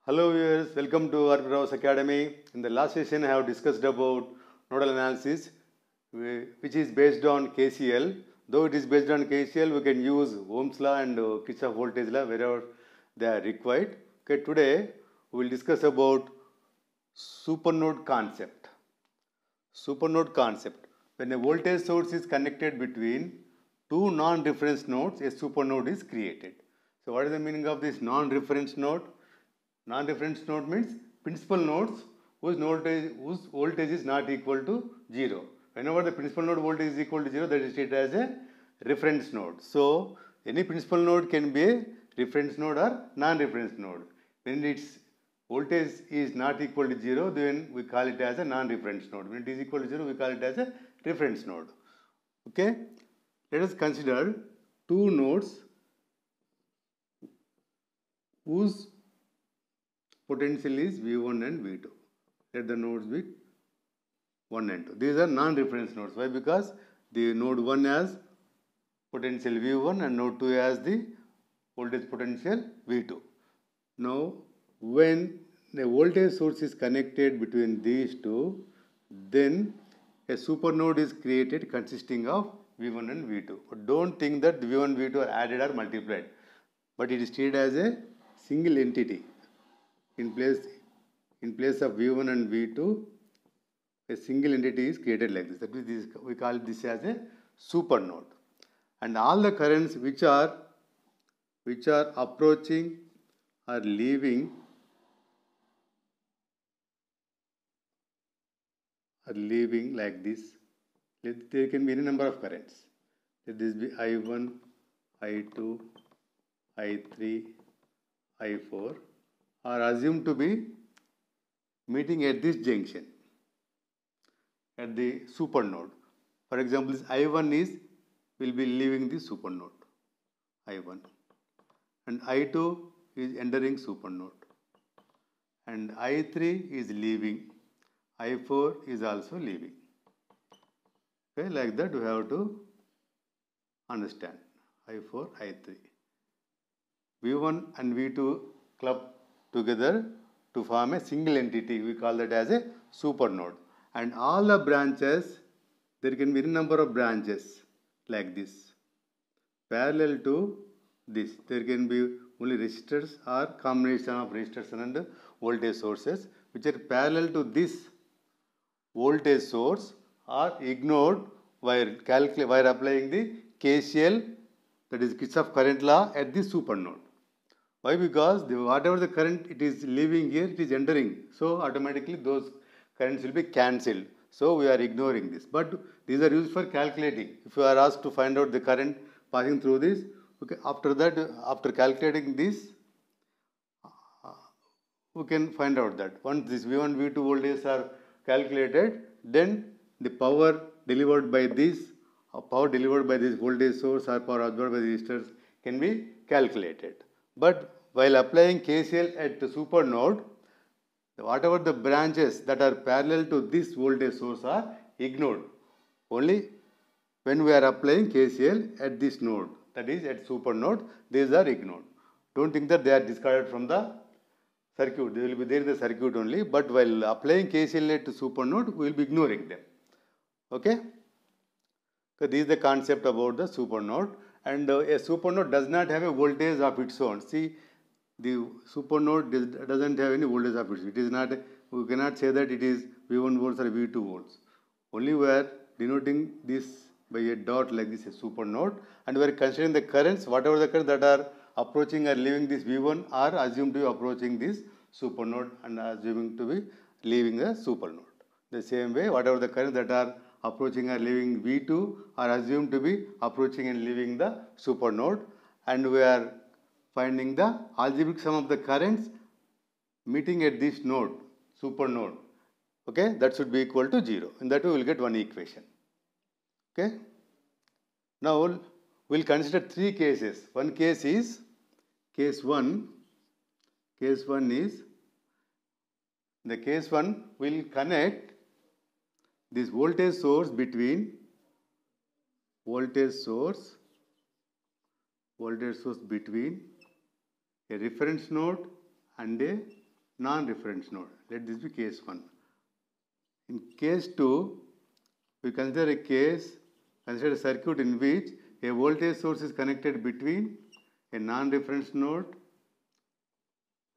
Hello viewers, welcome to our Browse Academy. In the last session I have discussed about nodal analysis which is based on KCL. Though it is based on KCL, we can use Ohm's law and Kirchhoff voltage law wherever they are required. Okay, today we will discuss about supernode concept. Supernode concept. When a voltage source is connected between two non-reference nodes, a supernode is created. So what is the meaning of this non-reference node? Non-reference node means principal nodes whose voltage is not equal to 0. Whenever the principal node voltage is equal to 0, that is treated as a reference node. So, any principal node can be a reference node or non-reference node. When its voltage is not equal to 0, then we call it as a non-reference node. When it is equal to 0, we call it as a reference node. Okay? Let us consider two nodes whose potential is V1 and V2. Let the nodes be 1 and 2. These are non-reference nodes. Why? Because the node 1 has potential V1 and node 2 has the voltage potential V2. Now, when the voltage source is connected between these two, then a supernode is created consisting of V1 and V2. But don't think that V1 and V2 are added or multiplied, but it is treated as a single entity. In place of V1 and V2, a single entity is created like this. That means we call this as a supernode. And all the currents which are approaching or leaving like this. There can be any number of currents. Let this be I1, I2, I3, I4 are assumed to be meeting at this junction, at the supernode. For example, this I1 will be leaving the supernode, I1, and I2 is entering supernode, and I3 is leaving, I4 is also leaving. Okay, like that we have to understand I4, I3. V1 and V2 club together to form a single entity. We call that as a supernode. And all the branches, there can be a number of branches like this. Parallel to this, there can be only resistors or combination of resistors and voltage sources which are parallel to this voltage source are ignored while applying the KCL, that is Kirchhoff current law, at the supernode. Why? Because whatever the current it is leaving here, it is entering. So automatically those currents will be cancelled. So we are ignoring this. But these are used for calculating. If you are asked to find out the current passing through this, okay, after that, after calculating this, we can find out that once this V1, V2 voltages are calculated, then the power delivered by this voltage source or power absorbed by the resistors can be calculated. But while applying KCL at the supernode, whatever the branches that are parallel to this voltage source are ignored. Only when we are applying KCL at this node, that is at supernode, these are ignored. Don't think that they are discarded from the circuit. They will be there in the circuit only, but while applying KCL at supernode, we will be ignoring them. Okay? So this is the concept about the supernode. And a supernode does not have a voltage of its own. See, the supernode doesn't have any voltage of its own. It is not, we cannot say that it is V1 volts or V2 volts. Only we are denoting this by a dot like this, a supernode, and we are considering the currents, whatever the currents that are approaching or leaving this V1 are assumed to be approaching this supernode and assuming to be leaving the supernode. The same way, whatever the currents that are approaching or leaving V2 are assumed to be approaching and leaving the supernode, and we are finding the algebraic sum of the currents meeting at this node, supernode. Okay, that should be equal to 0. In that way, we will get one equation. Okay. Now, we will consider three cases. One case is case 1. Case 1 is, in the case 1, we will connect this voltage source between a reference node and a non-reference node. Let this be case 1. In case 2, we consider a circuit in which a voltage source is connected between a non-reference node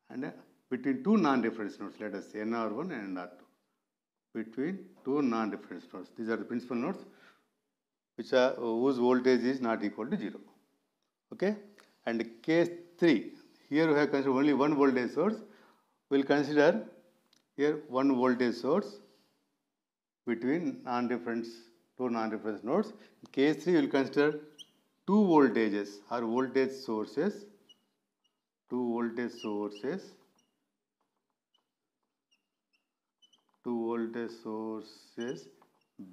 and between two non-reference nodes, let us say NR1 and NR2. Between two non-reference nodes. These are the principal nodes whose voltage is not equal to 0. Okay? And case 3, here we have considered only one voltage source. We will consider here one voltage source between two non-reference nodes. In case 3, we will consider two voltages or voltage sources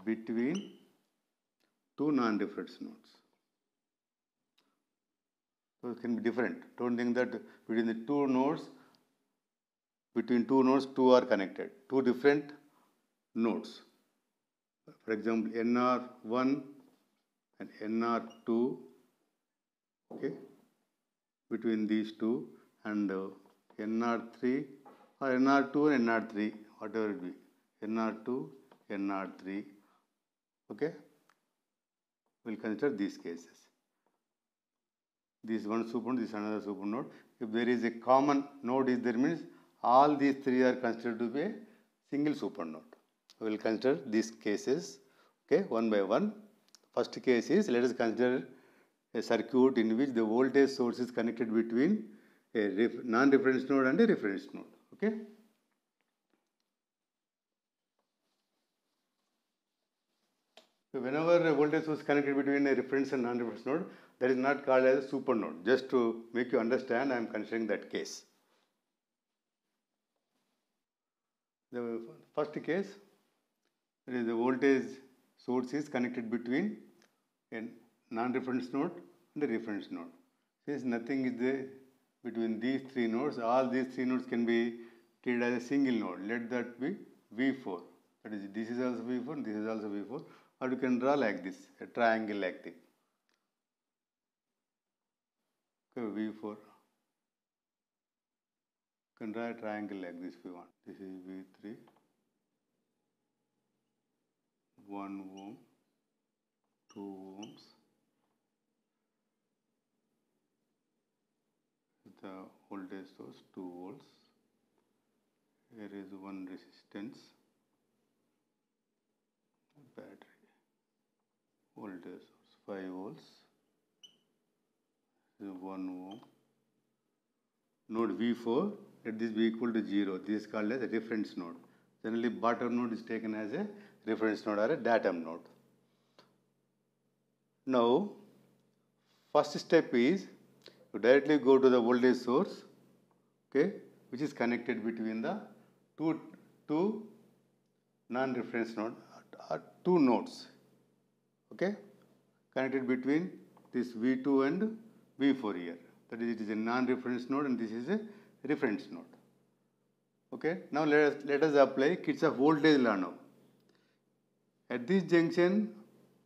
between two non-reference nodes. So it can be different. Don't think that between two nodes, two are connected. Two different nodes. For example, NR1 and NR2. Okay. Between these two, and NR3 or NR2 and NR3, whatever it be. NR2, NR3. Okay. We'll consider these cases. This one supernode, this another supernode. If there is a common node is there, means all these three are considered to be a single supernode. We will consider these cases, okay, one by one. First case is, let us consider a circuit in which the voltage source is connected between a non-reference node and a reference node. Okay. So whenever a voltage source is connected between a reference and non-reference node, that is not called as a supernode. Just to make you understand, I am considering that case. The first case, there is a voltage source is connected between a non-reference node and a reference node. Since nothing is there between these three nodes, all these three nodes can be treated as a single node. Let that be V4. That is, this is also V4, this is also V4. Or you can draw like this, a triangle like this. Okay, V4. You can draw a triangle like this if you want. This is V3. 1 ohm, 2 ohms. The voltage source 2 volts. Here is one resistance, battery. Voltage source 5 volts. This is 1 ohm. Node V4, let this be equal to 0. This is called as a reference node. Generally, bottom node is taken as a reference node or a datum node. Now, first step is to directly go to the voltage source, okay, which is connected between the two non-reference nodes or two nodes, okay, connected between this V2 and V4 here. That is, it is a non-reference node and this is a reference node. Okay. Now let us apply Kirchhoff voltage law now. At this junction,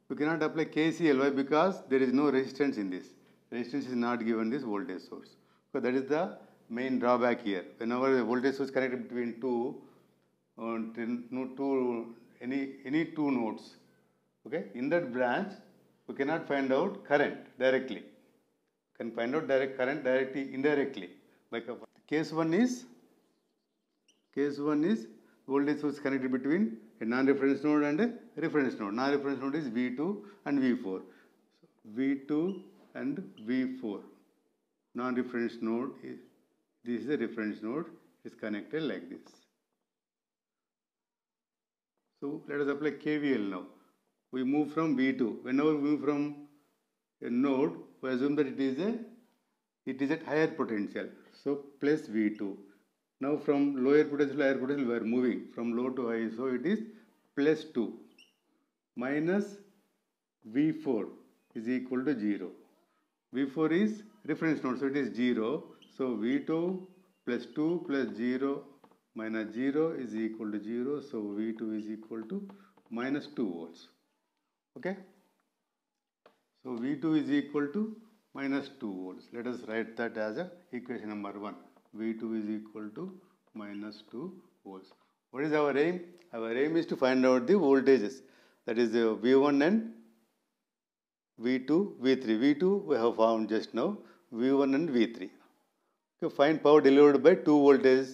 we cannot apply KCL. Why? Because there is no resistance in this. Resistance is not given this voltage source. So that is the main drawback here. Whenever the voltage source is connected between any two nodes, okay, in that branch, we cannot find out current directly. Can find out current directly, indirectly. Case one is voltage source connected between a non-reference node and a reference node. Non-reference node is V2 and V4. So V2 and V4. Non-reference node is, this is a reference node, is connected like this. So let us apply KVL now. We move from V2. Whenever we move from a node, we assume that it is at higher potential. So plus V2. Now from lower potential to higher potential, we are moving from low to high. So it is plus 2 minus V4 is equal to 0. V4 is reference node, so it is 0. So V2 plus 2 plus 0 minus 0 is equal to 0. So V2 is equal to minus 2 volts. Okay. So V2 is equal to minus 2 volts. Let us write that as a equation number 1. V2 is equal to minus 2 volts. What is our aim? Our aim is to find out the voltages. That is V1 and V2, V3. V2 we have found just now. V1 and V3. Okay, find power delivered by 2 voltage,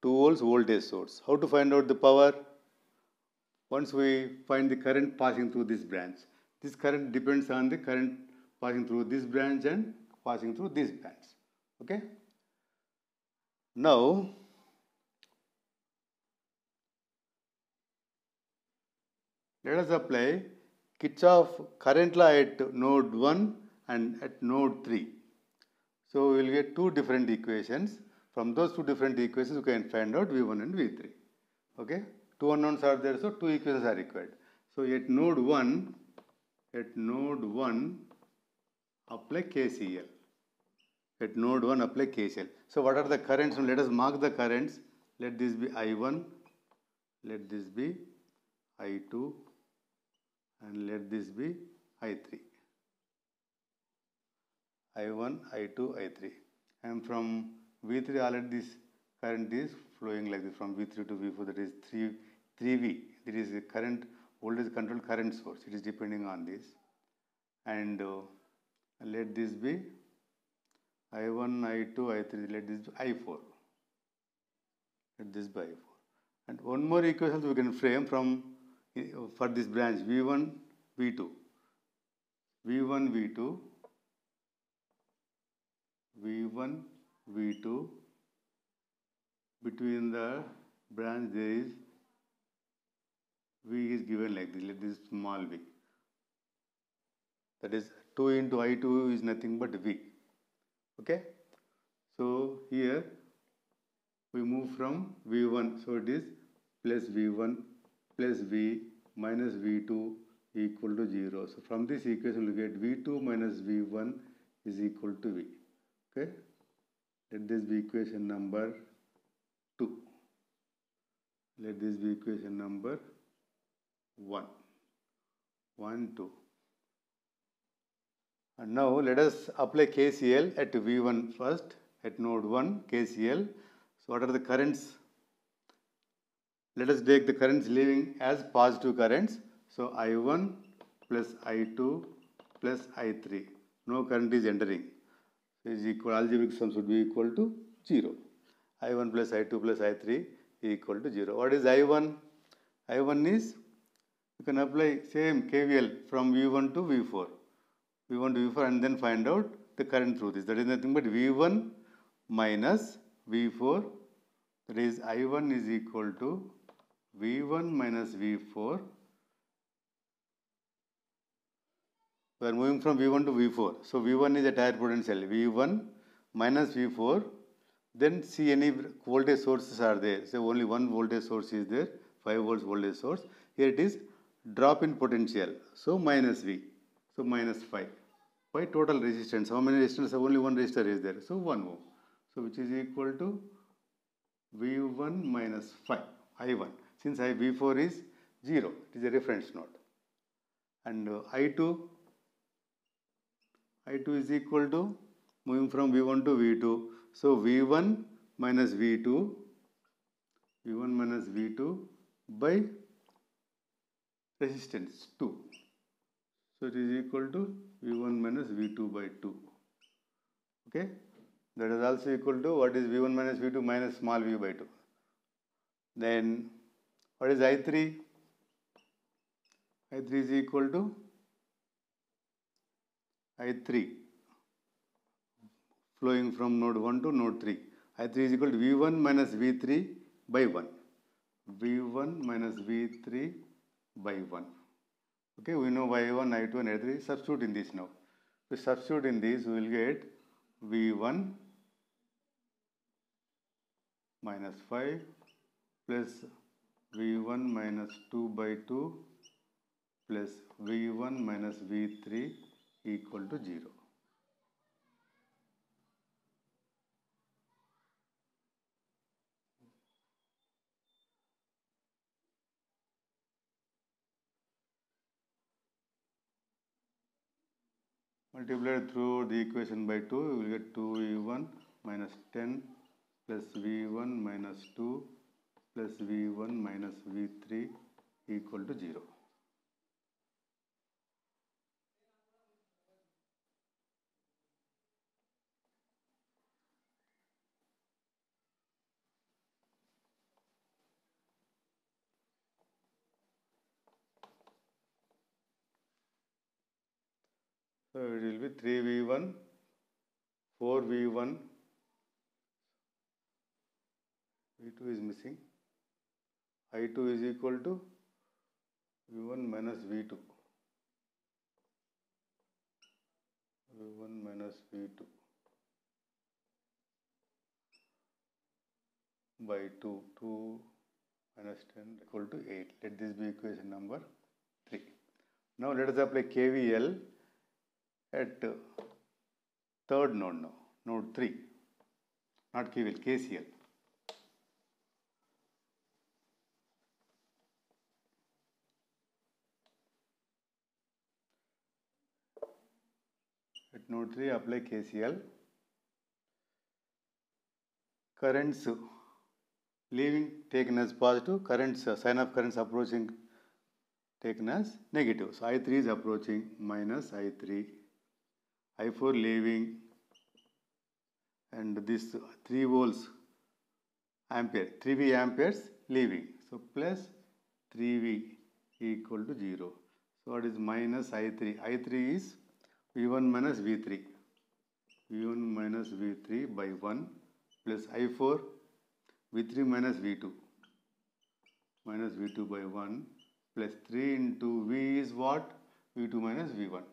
2 volts voltage source. How to find out the power? Once we find the current passing through this branch. This current depends on the current passing through this branch and passing through this branch. Okay. Now, let us apply Kirchhoff current law at node 1 and at node 3. So, we will get two different equations. From those two different equations, we can find out V1 and V3. Okay. Two unknowns are there, so two equations are required. So, at node 1, apply KCL. At node 1, apply KCL. So, what are the currents? Let us mark the currents. Let this be I1, let this be I2, and let this be I3. I1, I2, I3. And from V3 already this current is flowing like this from V3 to V4, that is 3V. It is a current, voltage controlled current source. It is depending on this. And let this be I1, I2, I3, let this be I4. Let this be I4. And one more equation we can frame from for this branch V1, V2. V1, V2. V1, V2. Between the branch there is V is given like this. Let this small v. That is 2 into I2 is nothing but V. Okay. So here we move from V1. So it is plus V1 plus V minus V2 equal to 0. So from this equation we get V2 minus V1 is equal to V. Okay. Let this be equation number 2. Let this be equation number 1. 1, 2. And now let us apply KCL at V1 first, at node 1 KCL. So what are the currents? Let us take the currents leaving as positive currents. So I1 plus I2 plus I3. No current is entering. So is equal, algebraic sum should be equal to 0. I1 plus I2 plus I3 equal to 0. What is I1? I1 is, you can apply same KVL from V1 to V4. V1 to V4 and then find out the current through this. That is nothing but V1 minus V4. That is I1 is equal to V1 minus V4. We are moving from V1 to V4. So V1 is a tire potential. V1 minus V4. Then see any voltage sources are there. So only one voltage source is there. 5 volts voltage source. Here it is drop in potential. So minus V. So minus 5. By total resistance. How many resistors? Only one resistor is there. So 1 ohm. So which is equal to V1 minus 5. I1. Since V4 is 0. It is a reference node. And I2 is equal to, moving from V1 to V2. So V1 minus V2 by resistance 2. So it is equal to V1 minus V2 by 2. Okay. That is also equal to, what is V1 minus V2 minus small v by 2. Then what is I3? I3 is equal to I3 flowing from node 1 to node 3. I3 is equal to V1 minus V3 by 1. V1 minus V3 by 1. Okay, we know Y1, I2 and I3. Substitute in this now. If we substitute in this, we will get V1 minus 5 plus V1 minus 2 by 2 plus V1 minus V3 equal to 0. Multiplied through the equation by 2, we will get 2V1 minus 10 plus V1 minus 2 plus V1 minus V3 equal to 0. So it will be 3V1, 4V1, V2 is missing, I2 is equal to V1 minus V2, V1 minus V2 by 2, 2 minus 10 equal to 8. Let this be equation number 3. Now let us apply KVL at third node now, node 3, not KVL, KCL. At node 3 apply KCL. Currents leaving taken as positive, currents sign of currents approaching taken as negative. So I3 is approaching minus I3, I4 leaving, and this 3 volts ampere, 3V amperes leaving. So plus 3V equal to 0. So what is minus I3? I3 is V1 minus V3. V1 minus V3 by 1 plus I4 V3 minus V2 by 1 plus 3 into V is what? V2 minus V1.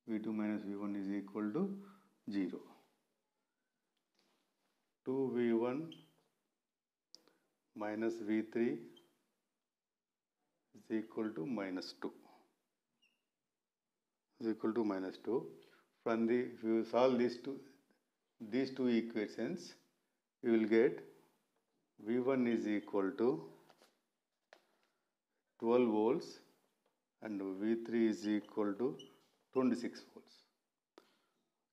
V2 minus V1 is equal to 0. 2V1 minus V3 is equal to minus 2. Is equal to minus 2. From the, if you solve these two equations, you will get V1 is equal to 12 volts and V3 is equal to 26 volts.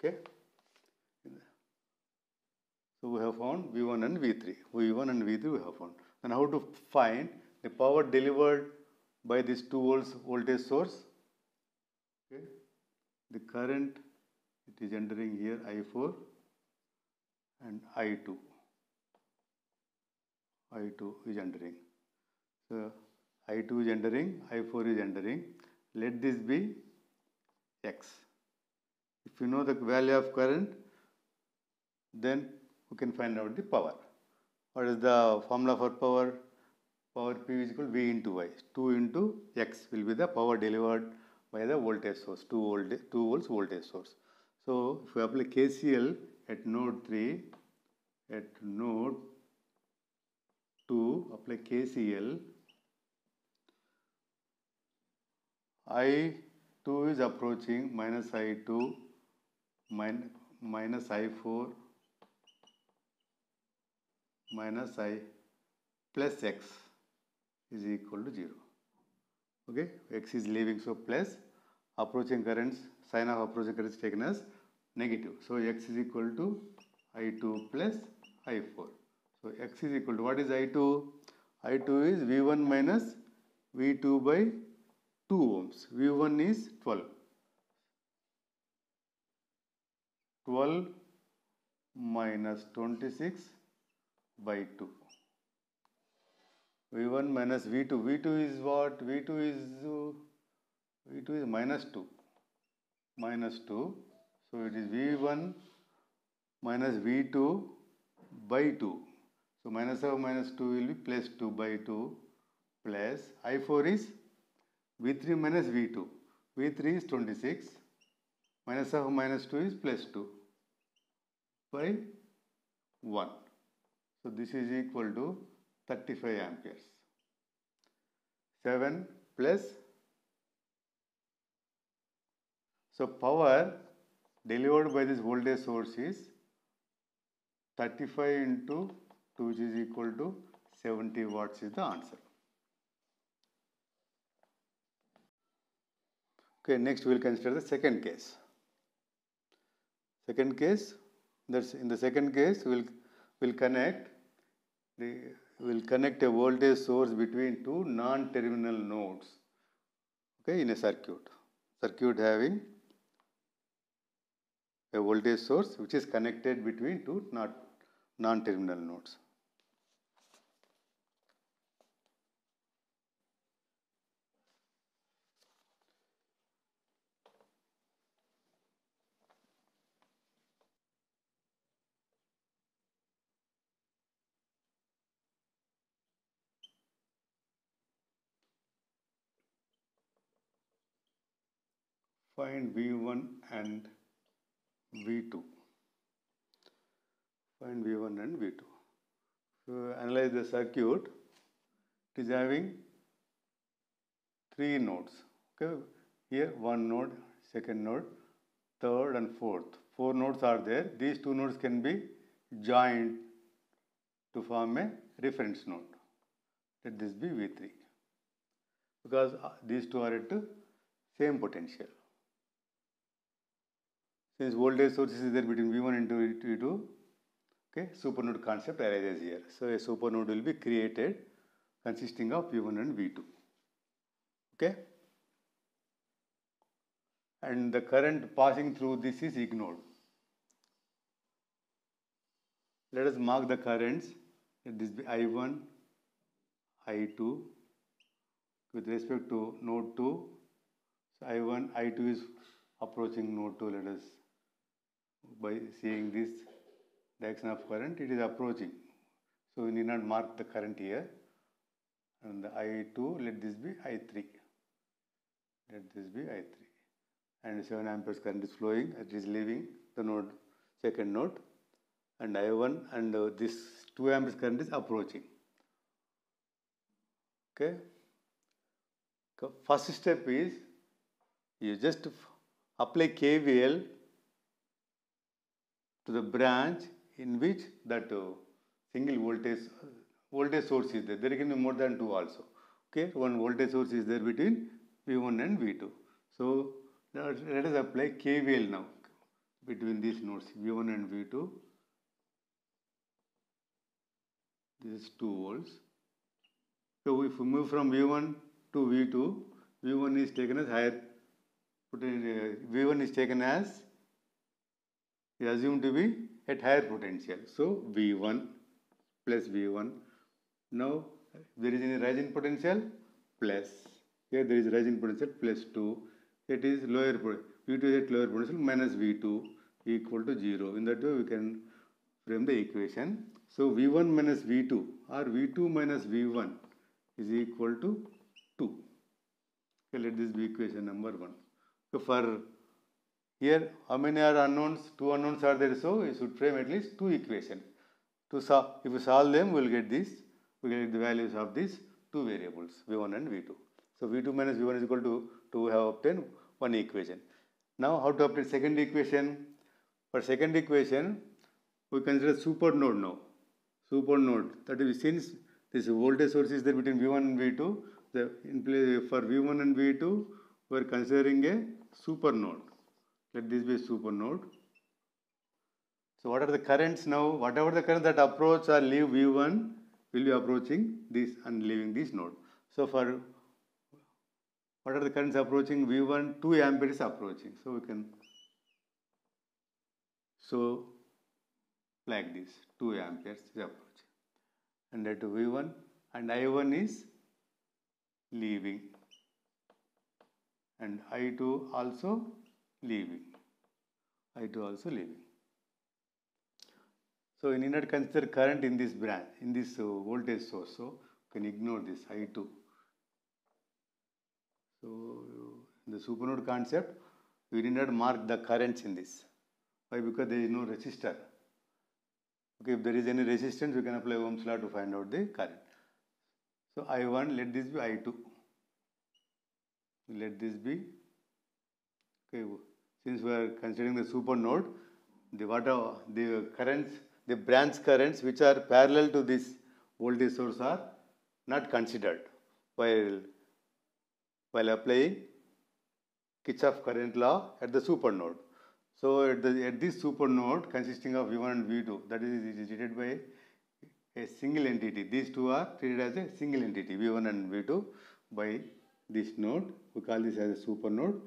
Okay. So we have found V1 and V3. V1 and V3 we have found. Then how to find the power delivered by this 2 volts voltage source? Okay. The current, it is entering here I4 and I2. I2 is entering. So I2 is entering, I4 is entering. Let this be X. If you know the value of current, then we can find out the power. What is the formula for power? Power P is equal to V into Y. 2 into X will be the power delivered by the voltage source, 2 volts voltage source. So if we apply KCL at node 3, at node 2, apply KCL, I2 is approaching minus I2 minus I4 minus I plus X is equal to 0. Okay, X is leaving, so plus approaching currents, sign of approaching currents taken as negative. So X is equal to I2 plus I4. So X is equal to, what is I2? I2 is V1 minus V2 by 2 ohms. V1 is 12. 12 minus 26 by 2. V1 minus V2. V2 is what? V2 is minus 2. Minus 2. So it is V1 minus V2 by 2. So minus of minus 2 will be plus 2 by 2 plus I4 is V3 minus V2. V3 is 26. Minus of minus 2 is plus 2 by 1. So this is equal to 35 amperes. 7 plus. So power delivered by this voltage source is 35 into 2, which is equal to 70 watts is the answer. Okay, next we will consider the second case. Second case, that's in the second case we will will connect a voltage source between two non-terminal nodes, okay, in a circuit having a voltage source which is connected between two non-terminal nodes. Find V1 and V2. Find V1 and V2. So analyze the circuit. It is having three nodes. Okay, here one node, second node, third and fourth. Four nodes are there. These two nodes can be joined to form a reference node. Let this be V3 because these two are at same potential. Since voltage source is there between V1 and V2, okay, supernode concept arises here. So a supernode will be created consisting of V1 and V2. Okay, and the current passing through this is ignored. Let us mark the currents. Let this be I1, I2 with respect to node 2. So I1, I2 is approaching node 2. Let us, by seeing this direction of current, it is approaching. So we need not mark the current here. And the I2, let this be I3. Let this be I3. And 7 amperes current is flowing. It is leaving the node, second node. And I1 and this 2 amperes current is approaching. Okay. First step is you just apply KVL to the branch in which that single voltage source is there. There can be more than two also. Okay, one voltage source is there between V1 and V2. So let us apply KVL now between these nodes V1 and V2. This is 2 volts. So if we move from V1 to V2, V1 is taken as higher. V1 is taken as, is assumed to be at higher potential. So V1 plus V1. Now there is any rise in potential plus. Here there is rise in potential plus 2. It is lower V2 is at lower potential minus V2 equal to 0. In that way we can frame the equation. So V1 minus V2 or V2 minus V1 is equal to 2. Okay, let this be equation number 1. So for here, how many are unknowns? 2 unknowns are there, so you should frame at least 2 equations. To solve, if you solve them, we will get this. We get the values of these 2 variables, V1 and V2. So V2 minus V1 is equal to we have obtained one equation. Now how to obtain second equation? For second equation, we consider super node now. Super node, that is, since this voltage source is there between V1 and V2, for V1 and V2, we are considering a super node. Let this be a super node. So what are the currents now? Whatever the current that approach or leave V1 will be approaching this and leaving this node. So for what are the currents approaching V1? 2 ampere is approaching. So we can like this, 2 amperes is approaching. And that V1 and I1 is leaving. And I2 also leaving. I2 also leaving. So you need not consider current in this branch, in this voltage source. So you can ignore this I2. So in the supernode concept, we need not mark the currents in this. Why? Because there is no resistor. Okay, if there is any resistance, we can apply Ohm's law to find out the current. So I1, let this be I2. Let this be, okay, since we are considering the supernode, the currents, the branch currents which are parallel to this voltage source are not considered while applying Kirchhoff current law at the supernode. So at this super node consisting of V1 and V2, that is, it is treated by a single entity. These two are treated as a single entity, V1 and V2, by this node. We call this as a super node.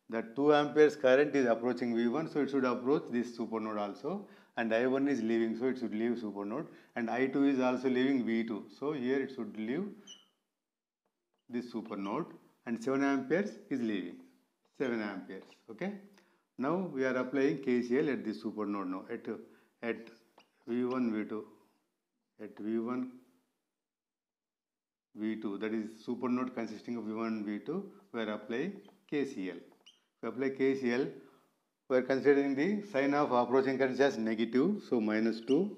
That 2 amperes current is approaching V1, so it should approach this super node also. And I1 is leaving, so it should leave super node. And I2 is also leaving V2, so here it should leave this super node. And 7 amperes is leaving, 7 amperes. Okay. Now we are applying KCL at this super node now at V1 V2, at V1 V2, that is super node consisting of V1 and V2, we are applying KCL. If we apply KCL, we are considering the sign of approaching current as negative, so -2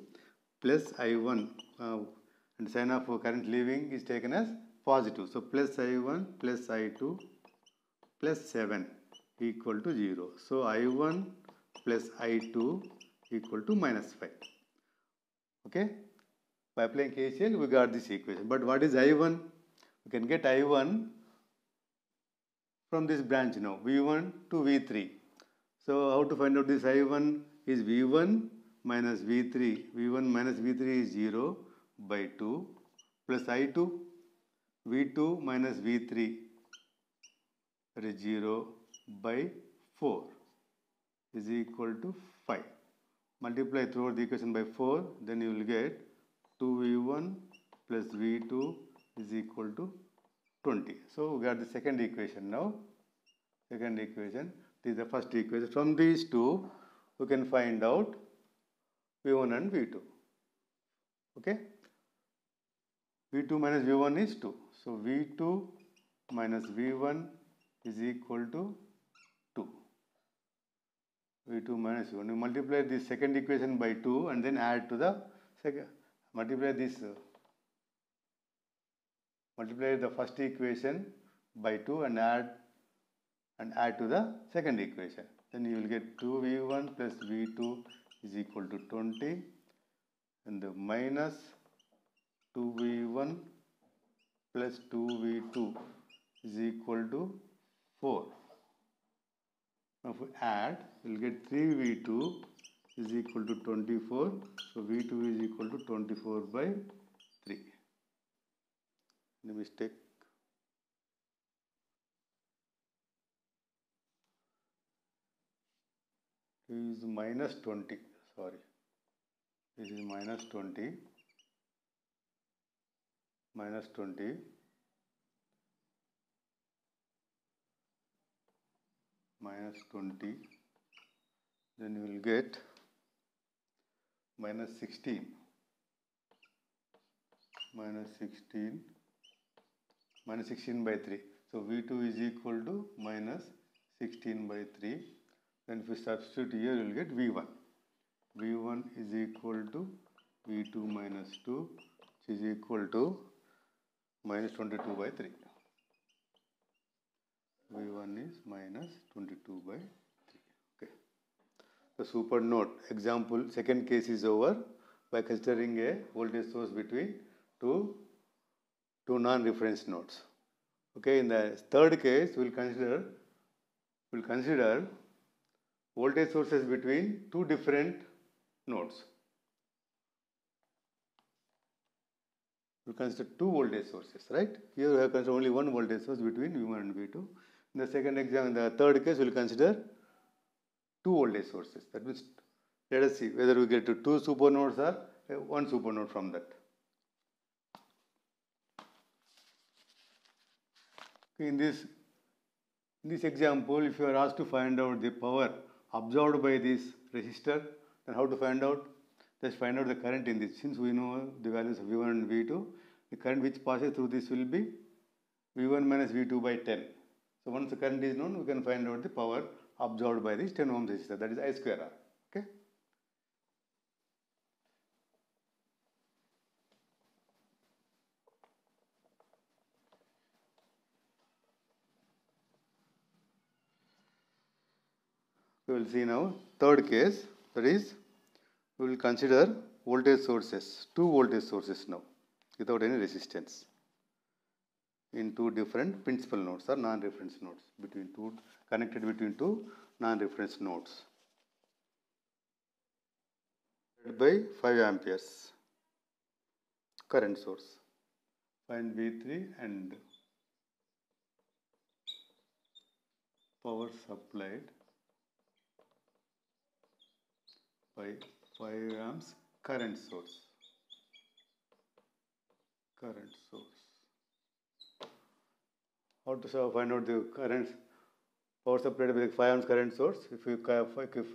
plus I1, and sign of current leaving is taken as positive, so plus I1 plus I2 plus 7 equal to 0. So I1 plus I2 equal to -5. Okay. By applying KCL, we got this equation. But what is I1? We can get I1 from this branch now, V1 to V3. So how to find out this I1 is V1 minus V3. V1 minus V3 is 0 by 2 plus I2, V2 minus V3, that is 0 by 4 is equal to 5. Multiply throughout the equation by 4, then you will get 2V1 plus V2 is equal to 20. So we got the second equation now. Second equation, this is the first equation. From these two, we can find out V1 and V2. Okay. V2 minus V1 is 2. So V2 minus V1 is equal to 2. V2 minus V1. You multiply this second equation by 2 and then add to the second. Multiply the first equation by 2 and add to the second equation. Then you will get 2V1 plus V2 is equal to 20, and the minus 2V1 plus 2V2 is equal to 4. Now if we add, we will get 3V2 is equal to 24. So V2 is equal to 24 by 3. Any mistake? This is minus 20. Sorry. This is minus 20. Minus 20. Minus 20. Then you will get minus 16. Minus 16. Minus 16 by 3. So V2 is equal to minus 16 by 3. Then if we substitute here, you will get V1. V1 is equal to V2 minus 2, which is equal to minus 22 by 3. V1 is minus 22 by 3. Okay. The super node example, second case is over by considering a voltage source between two non-reference nodes. Okay. In the third case, we will consider voltage sources between two different nodes. We consider two voltage sources, right? Here we have considered only one voltage source between V1 and V2. In the second example, in the third case, we will consider two voltage sources. That means, let us see whether we get to two supernodes or one supernode from that. Okay, in this example, if you are asked to find out the power absorbed by this resistor, then how to find out? Just find out the current in this. Since we know the values of V1 and V2, the current which passes through this will be V1 minus V2 by 10. So once the current is known, we can find out the power absorbed by this 10 ohm resistor, that is I square R. Okay. We will see now third case, that is, we will consider voltage sources, two voltage sources now without any resistance in two different principal nodes or non-reference nodes, connected between two non-reference nodes. by 5 amperes current source. Find V3 and power supplied by 5 amps current source. How to find out the current power supplied by 5 amps current source? If we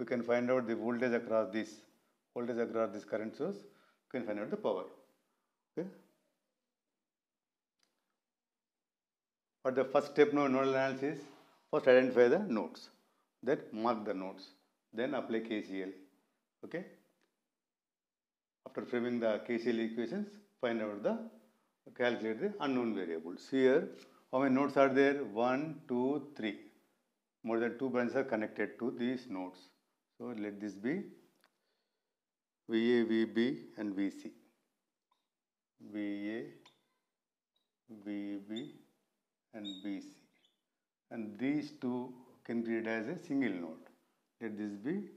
can find out the voltage across this current source, you can find out the power. Okay. What the first step now in nodal analysis? First identify the nodes, then mark the nodes, then apply KCL. Okay. After framing the KCL equations, calculate the unknown variables. Here, how many nodes are there? 1, 2, 3. More than 2 branches are connected to these nodes. So let this be VA, VB and VC. VA, VB and BC. And these two can be read as a single node. Let this be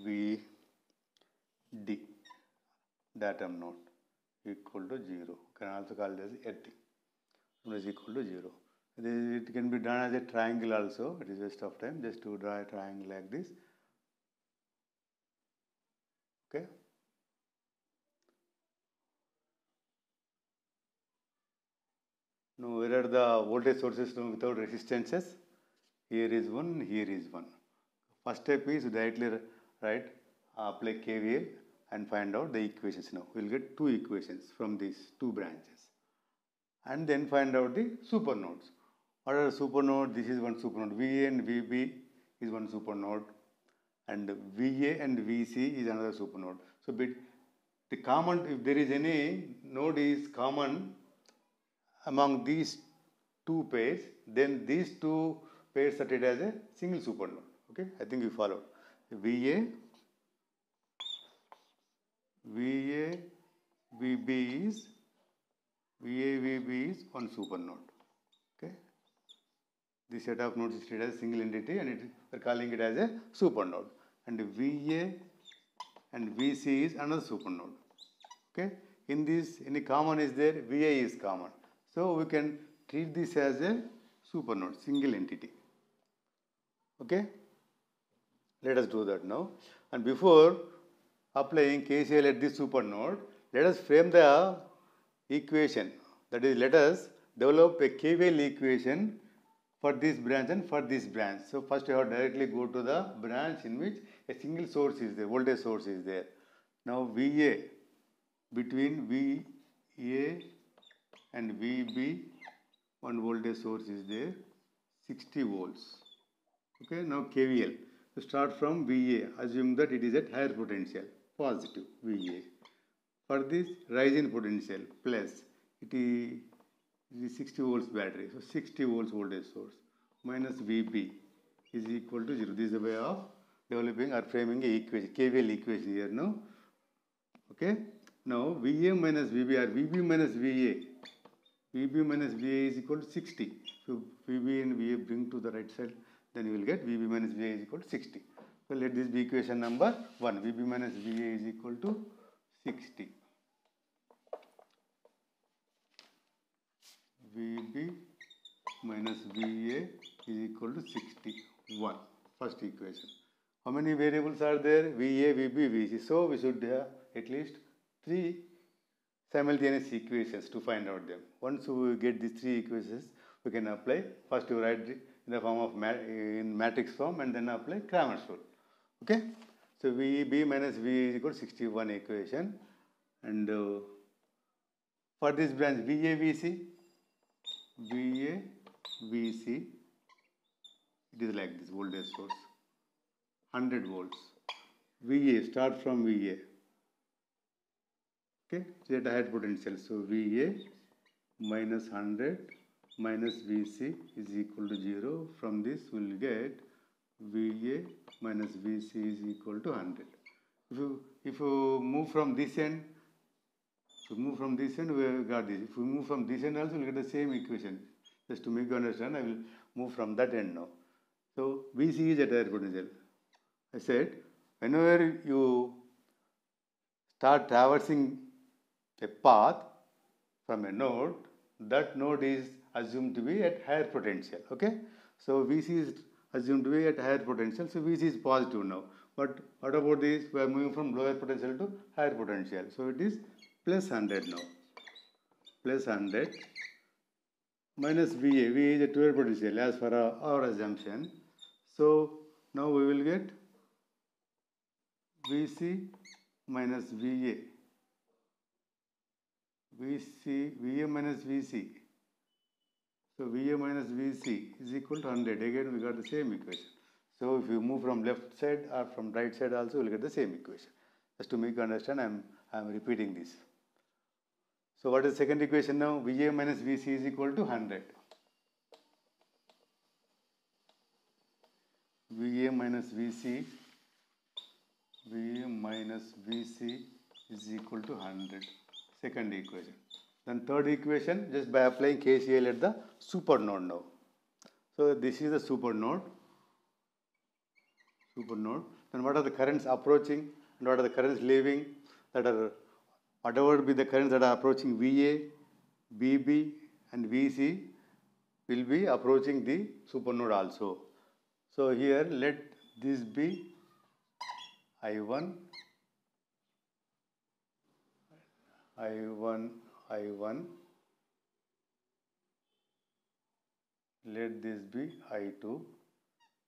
VD, datum node, equal to 0. Can also call it as earthing. Is equal to 0. It can be done as a triangle also. It is waste of time just to draw a triangle like this. Okay. Now, where are the voltage sources without resistances? Here is one, here is one. First step is directly write, apply KVL and find out the equations. Now, we will get 2 equations from these 2 branches. And then find out the supernodes. What are the supernodes? This is one supernode. VA and VB is one supernode. And VA and VC is another supernode. So, the common, if there is any node is common among these 2 pairs, then these 2 pairs are treated as a single supernode. Okay, I think you followed. VA, VB is one supernode. Okay, this set of nodes is treated as a single entity, and we are calling it as a supernode. And VA and VC is another supernode. Okay, in this any common is there? VA is common. So we can treat this as a supernode, single entity. Okay, let us do that now. And before applying KCL at this supernode, let us frame the equation. That is, let us develop a KVL equation for this branch and for this branch. So first you have directly go to the branch in which a single source is there, voltage source is there. Now VA, between VA and VB, one voltage source is there, 60 volts. Okay, now KVL. To start from VA, assume that it is at higher potential, positive VA. For this rise in potential, plus, it is 60 volts battery, so 60 volts voltage source, minus VB is equal to 0. This is the way of developing or framing a equation, KVL equation here, no? Okay, now VA minus VB or VB minus VA. VB minus VA is equal to 60. So VB and VA bring to the right side, then you will get VB minus VA is equal to 60. So let this be equation number 1. VB minus VA is equal to 60. VB minus VA is equal to 61. First equation. How many variables are there? VA, VB, VC. So we should have at least 3 simultaneous equations to find out them. Once we get these 3 equations, we can apply. First you write in the form of in matrix form and then apply Cramer's rule. Okay. So VB minus V is equal to 61 equation. And for this branch VA, VC, it is like this voltage source, 100 volts. VA, start from VA. Okay, so at a higher potential. So VA minus 100 minus VC is equal to 0. From this we will get VA minus VC is equal to 100. If you move from this end, we have got this. If we move from this end also, we will get the same equation. Just to make you understand, I will move from that end now. So VC is at higher potential. I said, whenever you start traversing a path from a node, that node is assumed to be at higher potential. Okay, so Vc is assumed to be at higher potential, so Vc is positive now. But what about this? We are moving from lower potential to higher potential, so it is plus 100 now. Plus 100 minus Va. Va is a 12 potential as per our assumption. So now we will get Vc minus Va. Va minus Vc. So Va minus Vc is equal to 100. Again we got the same equation. So if you move from left side or from right side also, we will get the same equation. Just to make you understand, I am repeating this. So what is the second equation now? Va minus Vc is equal to 100. Va minus Vc is equal to 100. Second equation. Then third equation, just by applying KCL at the super node now. So this is the super node. Then what are the currents approaching and what are the currents leaving? That are whatever be the currents that are approaching Va, Vb and Vc will be approaching the super node also. So here let this be I1, let this be I2.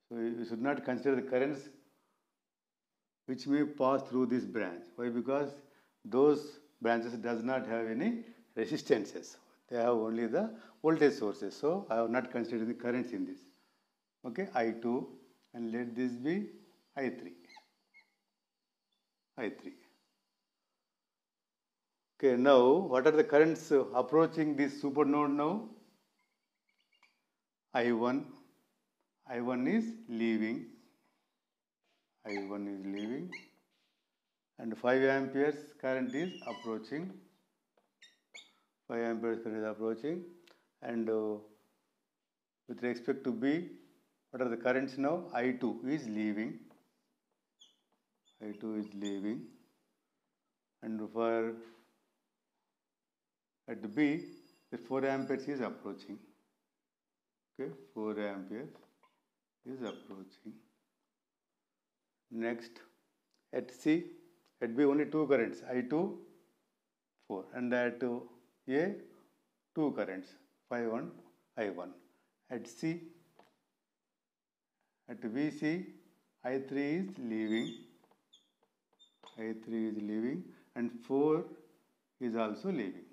So you should not consider the currents which may pass through this branch. Why? Because those branches does not have any resistances. They have only the voltage sources. So I have not considered the currents in this. Okay, I2, and let this be I3. Okay, now what are the currents approaching this super node now? I1 is leaving. And 5 amperes current is approaching. And with respect to B, what are the currents now? I2 is leaving. And for at B, the 4 amperes is approaching. Okay, 4 amperes is approaching. Next, at C, at B only two currents, I2, 4, and at A, two currents, 5 and I1. At C, at VC, I3 is leaving, and 4 is also leaving.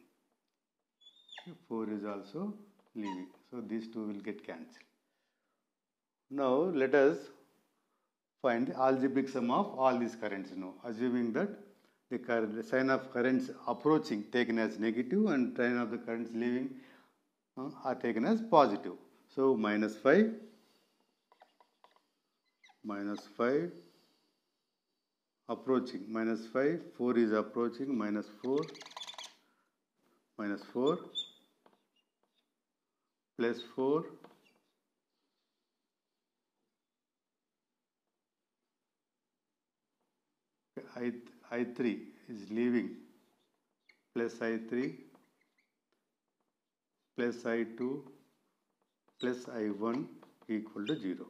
So these two will get cancelled. Now let us find the algebraic sum of all these currents now, assuming that the sign of currents approaching taken as negative and sign of the currents leaving are taken as positive. So minus 5 approaching, minus 5, 4 is approaching, minus 4, plus 4, I3 is leaving, plus I3, plus I2, plus I1 equal to 0.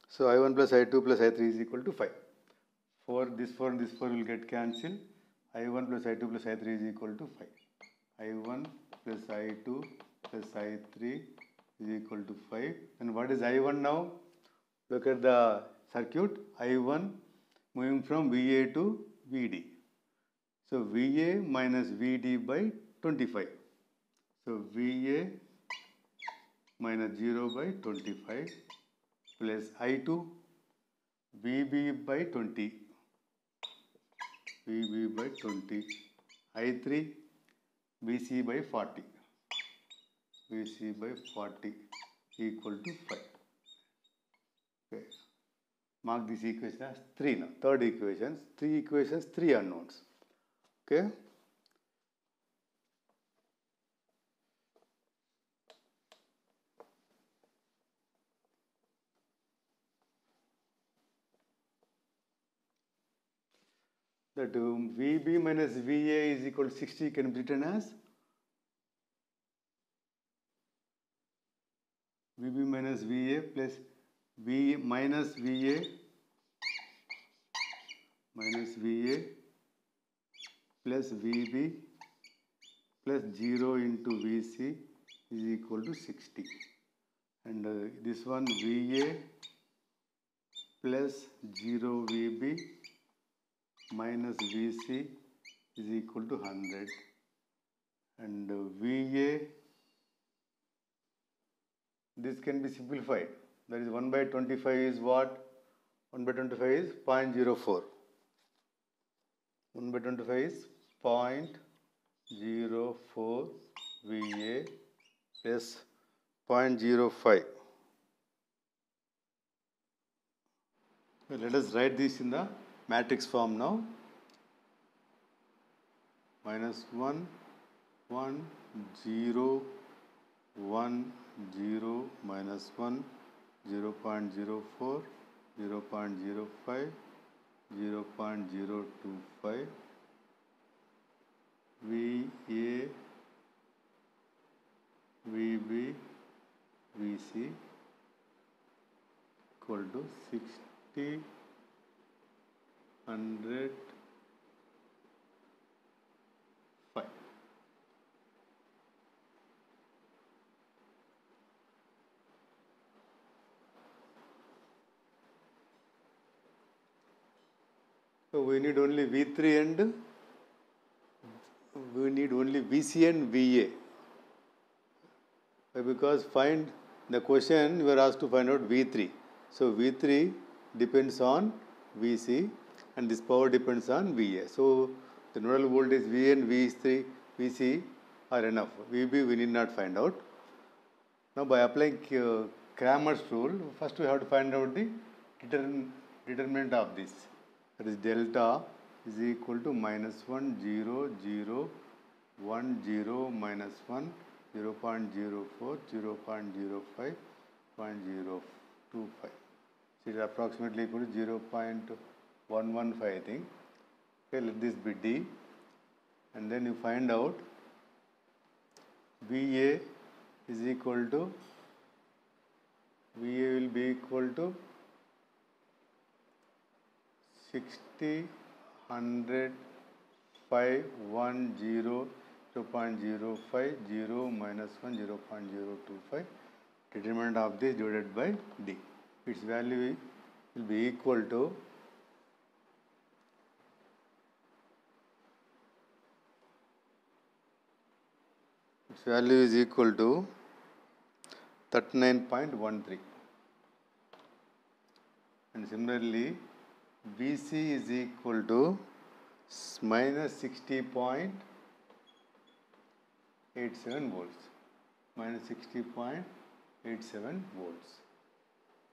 So I1 plus I2 plus I3 is equal to 5. This 4 and this 4 will get cancelled. I1 plus I2 plus I3 is equal to 5. I1 plus I2 plus I3 is equal to 5. And what is I1 now? Look at the circuit. I1 moving from VA to VD. So VA minus VD by 25. So VA minus 0 by 25 plus I2 VB by 20. I3 VC by 40. Equal to 5. Okay. Mark this equation as 3 now. Third equation, 3 equations, 3 unknowns. Okay. that VB minus VA is equal to 60 can be written as VB minus VA plus V minus VA plus VB plus 0 into VC is equal to 60. And this one VA plus 0 VB minus VC is equal to 100. And VA, this can be simplified. That is 1 by 25 is what? 1 by 25 is 0.04. 1 by 25 is 0.04 VA plus 0.05. Well, let us write this in the matrix form now. Minus 1, 1, 0, 1, 0, minus 1, 0 0.04, 0 0.05, 0 0.025, VA, VB, VC equal to 60, 100, 5. So we need only V3 and we need only VC and VA. Because find the question you are asked to find out V3. So V3 depends on VC and this power depends on VA. So the nodal voltage V and VC are enough. VB we need not find out. Now by applying Cramer's rule, first we have to find out the determinant of this. That is delta is equal to minus 1, 0, 0, 1, 0, minus 1, 0 0.04, 0 0.05, 0.025. So it is approximately equal to 0.115, I think. Okay, let this be D. And then you find out VA is equal to, VA will be equal to 60, 100, 5, 1, 0, 0.05, 0, minus 1, 0.025. Determinant of this divided by D. Its value will be equal to its value is equal to 39.13. And similarly, VC is equal to minus 60.87 volts. Minus 60.87 volts.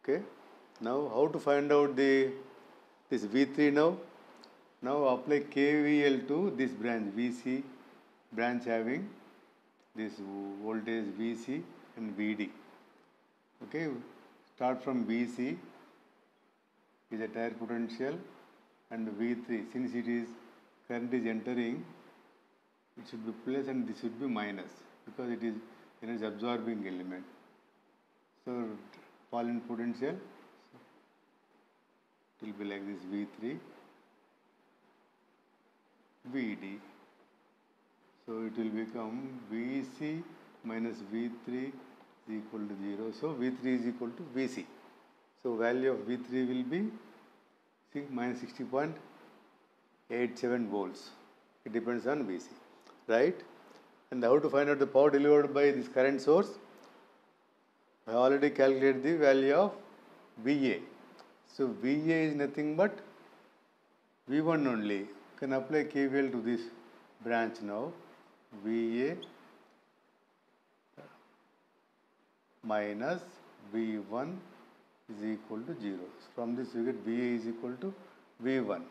Okay. Now, how to find out this V3 now? Now, apply KVL to this branch, VC branch having this voltage VC and VD. Okay. Start from VC is a tire potential and V3, since it is current is entering, it should be plus and this should be minus because it is energy absorbing element. So fall in potential, it will be like this V3, VD. So it will become VC minus V3 is equal to 0. So V3 is equal to VC. So value of V3 will be minus 60.87 volts. It depends on VC, right? And how to find out the power delivered by this current source? I already calculated the value of VA. So VA is nothing but V1 only. You can apply KVL to this branch now. VA minus V1 is equal to 0. From this we get VA is equal to V1.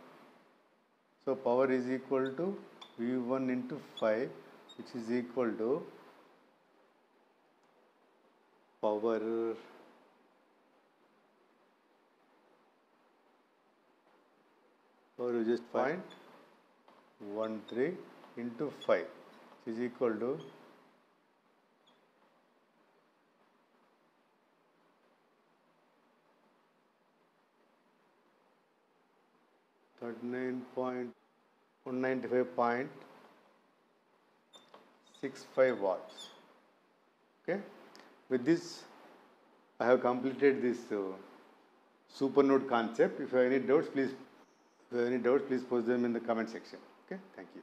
So power is equal to V1 into 5, which is equal to power you just find 13 into 5 is equal to 195.65 watts. Okay. With this, I have completed this supernode concept. If you have any doubts, please post them in the comment section. Okay. Thank you.